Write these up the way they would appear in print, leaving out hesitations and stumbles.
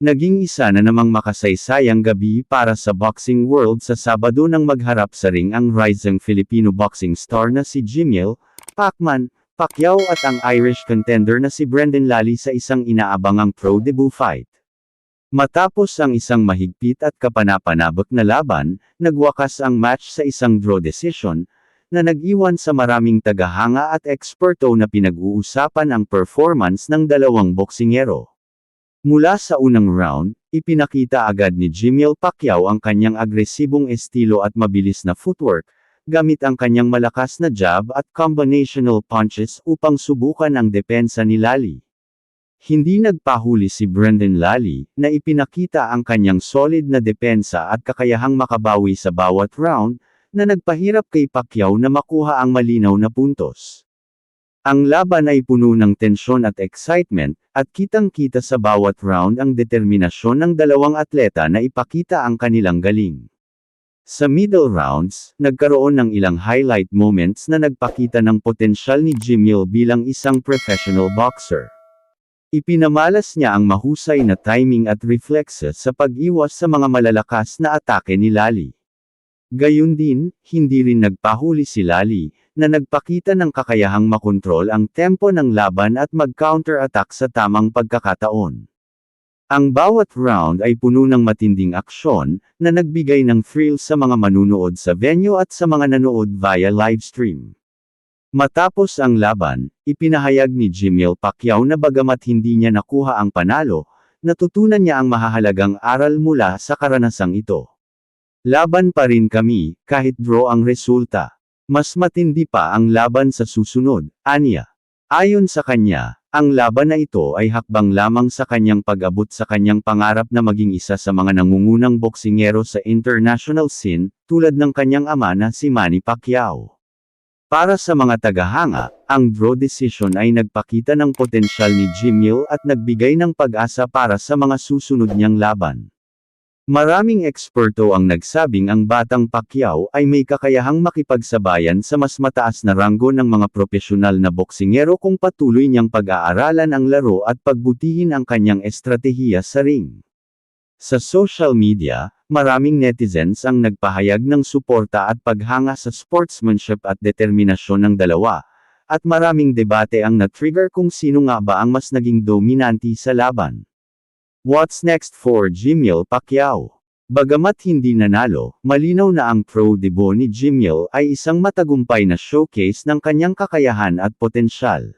Naging isa na namang makasaysayang gabi para sa boxing world sa Sabado nang magharap sa ring ang rising Filipino boxing star na si Jimmy Pacquiao at ang Irish contender na si Brendan Lally sa isang inaabangang pro debut fight. Matapos ang isang mahigpit at kapanapanabik na laban, nagwakas ang match sa isang draw decision, na nag-iwan sa maraming tagahanga at eksperto na pinag-uusapan ang performance ng dalawang boksingero. Mula sa unang round, ipinakita agad ni Jimmy Pacquiao ang kanyang agresibong estilo at mabilis na footwork, gamit ang kanyang malakas na jab at combinational punches upang subukan ang depensa ni Lally. Hindi nagpahuli si Brendan Lally, na ipinakita ang kanyang solid na depensa at kakayahang makabawi sa bawat round, na nagpahirap kay Pacquiao na makuha ang malinaw na puntos. Ang laban ay puno ng tensyon at excitement, at kitang-kita sa bawat round ang determinasyon ng dalawang atleta na ipakita ang kanilang galing. Sa middle rounds, nagkaroon ng ilang highlight moments na nagpakita ng potensyal ni Jimmy bilang isang professional boxer. Ipinamalas niya ang mahusay na timing at reflexes sa pag-iwas sa mga malalakas na atake ni Lally. Gayun din, hindi rin nagpahuli si Lally, na nagpakita ng kakayahang makontrol ang tempo ng laban at mag-counter-attack sa tamang pagkakataon. Ang bawat round ay puno ng matinding aksyon, na nagbigay ng thrill sa mga manunood sa venue at sa mga nanood via livestream. Matapos ang laban, ipinahayag ni Jimmy Pacquiao na bagamat hindi niya nakuha ang panalo, natutunan niya ang mahahalagang aral mula sa karanasang ito. Laban pa rin kami, kahit draw ang resulta. Mas matindi pa ang laban sa susunod, aniya. Ayon sa kanya, ang laban na ito ay hakbang lamang sa kanyang pag-abot sa kanyang pangarap na maging isa sa mga nangungunang boksingero sa international scene, tulad ng kanyang ama na si Manny Pacquiao. Para sa mga tagahanga, ang draw decision ay nagpakita ng potensyal ni Jimmy at nagbigay ng pag-asa para sa mga susunod niyang laban. Maraming eksperto ang nagsabing ang batang Pacquiao ay may kakayahang makipagsabayan sa mas mataas na ranggo ng mga profesional na boksingero kung patuloy niyang pag-aaralan ang laro at pagbutihin ang kanyang estratehiya sa ring. Sa social media, maraming netizens ang nagpahayag ng suporta at paghanga sa sportsmanship at determinasyon ng dalawa, at maraming debate ang na-trigger kung sino nga ba ang mas naging dominante sa laban. What's next for Jimmy Pacquiao? Bagamat hindi nanalo, malinaw na ang pro debut ni Jimmy ay isang matagumpay na showcase ng kanyang kakayahan at potensyal.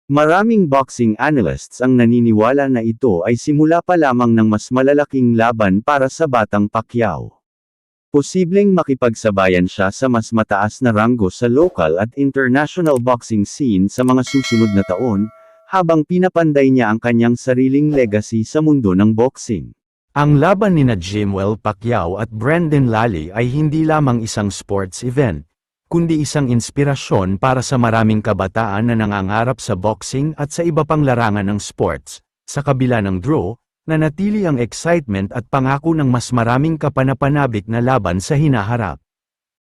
Maraming boxing analysts ang naniniwala na ito ay simula pa lamang ng mas malalaking laban para sa batang Pacquiao. Posibleng makipagsabayan siya sa mas mataas na ranggo sa local at international boxing scene sa mga susunod na taon, habang pinapanday niya ang kanyang sariling legacy sa mundo ng boxing. Ang laban nina Jimmy Pacquiao at Brendan Lally ay hindi lamang isang sports event, kundi isang inspirasyon para sa maraming kabataan na nangangarap sa boxing at sa iba pang larangan ng sports. Sa kabila ng draw, nanatili ang excitement at pangako ng mas maraming kapanapanabik na laban sa hinaharap.